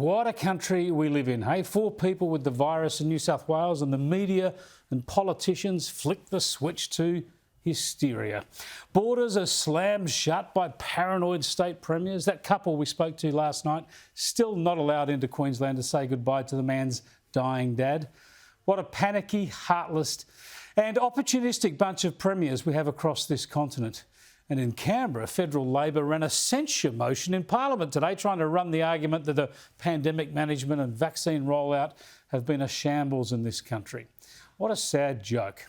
What a country we live in, hey? 4 people with the virus in New South Wales, and the media and politicians flick the switch to hysteria. Borders are slammed shut by paranoid state premiers. That couple we spoke to last night still not allowed into Queensland to say goodbye to the man's dying dad. What a panicky, heartless and opportunistic bunch of premiers we have across this continent. And in Canberra, federal Labor ran a censure motion in Parliament today, trying to run the argument that the pandemic management and vaccine rollout have been a shambles in this country. What a sad joke.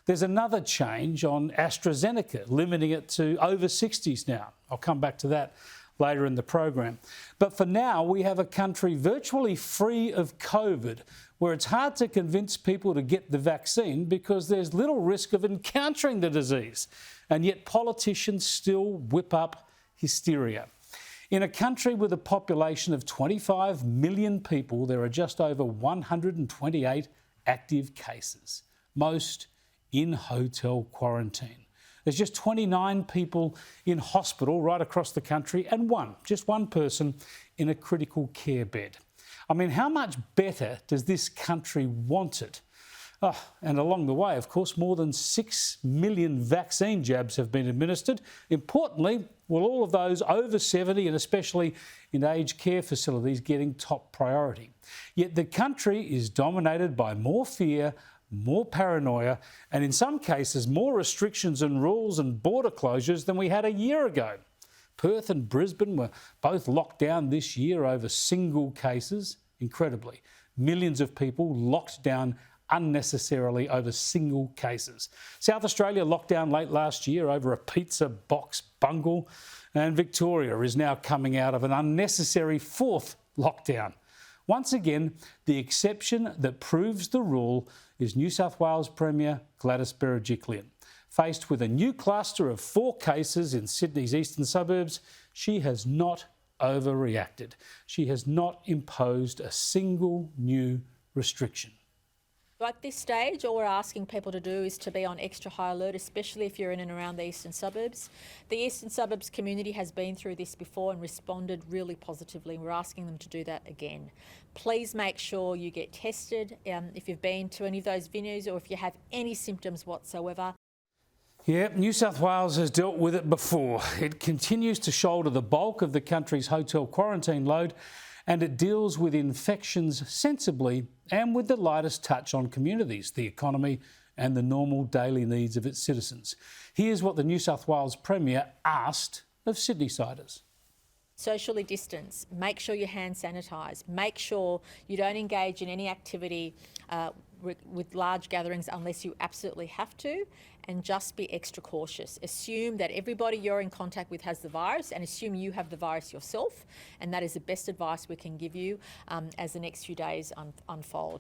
There's another change on AstraZeneca, limiting it to over 60s now. I'll come back to that later in the program. But for now, we have a country virtually free of COVID, where it's hard to convince people to get the vaccine because there's little risk of encountering the disease. And yet politicians still whip up hysteria. In a country with a population of 25 million people, there are just over 128 active cases, most in hotel quarantine. There's just 29 people in hospital right across the country and just one person in a critical care bed. I mean, how much better does this country want it? Oh, and along the way, of course, more than 6 million vaccine jabs have been administered. Importantly, well, all of those over 70 and especially in aged care facilities getting top priority. Yet the country is dominated by more fear, more paranoia, and in some cases more restrictions and rules and border closures than we had a year ago. Perth and Brisbane were both locked down this year over single cases. Incredibly, millions of people locked down unnecessarily over single cases. South Australia locked down late last year over a pizza box bungle, and Victoria is now coming out of an unnecessary 4th lockdown. Once again, the exception that proves the rule is New South Wales Premier Gladys Berejiklian. Faced with a new cluster of 4 cases in Sydney's eastern suburbs, she has not overreacted. She has not imposed a single new restriction. At this stage, all we're asking people to do is to be on extra high alert, especially if you're in and around the eastern suburbs. The eastern suburbs community has been through this before and responded really positively. We're asking them to do that again. Please make sure you get tested if you've been to any of those venues or if you have any symptoms whatsoever. Yeah, New South Wales has dealt with it before. It continues to shoulder the bulk of the country's hotel quarantine load, and it deals with infections sensibly and with the lightest touch on communities, the economy and the normal daily needs of its citizens. Here's what the New South Wales Premier asked of Sydney-siders. Socially distance, make sure you hand sanitise, make sure you don't engage in any activity with large gatherings unless you absolutely have to, and just be extra cautious. Assume that everybody you're in contact with has the virus and assume you have the virus yourself, and that is the best advice we can give you as the next few days unfold.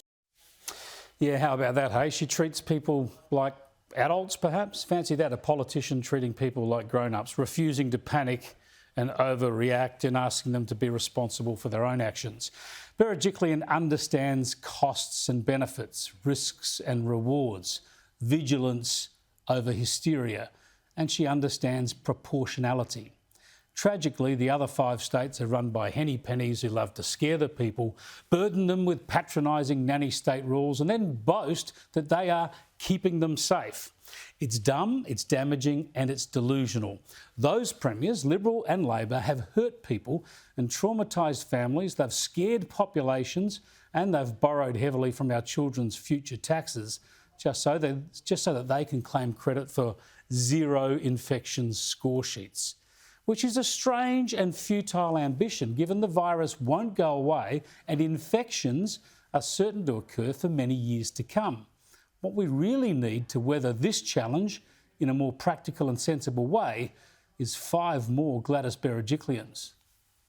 Yeah, how about that, hey? She treats people like adults, perhaps? Fancy that, a politician treating people like grown-ups, refusing to panic and overreact and asking them to be responsible for their own actions. Berejiklian understands costs and benefits, risks and rewards, vigilance over hysteria, and she understands proportionality. Tragically, the other 5 states are run by Henny Pennies who love to scare the people, burden them with patronising nanny state rules and then boast that they are keeping them safe. It's dumb, it's damaging and it's delusional. Those premiers, Liberal and Labor, have hurt people and traumatised families. They've scared populations and they've borrowed heavily from our children's future taxes just so that they can claim credit for 0 infections score sheets, which is a strange and futile ambition given the virus won't go away and infections are certain to occur for many years to come. What we really need to weather this challenge in a more practical and sensible way is 5 more Gladys Berejiklians.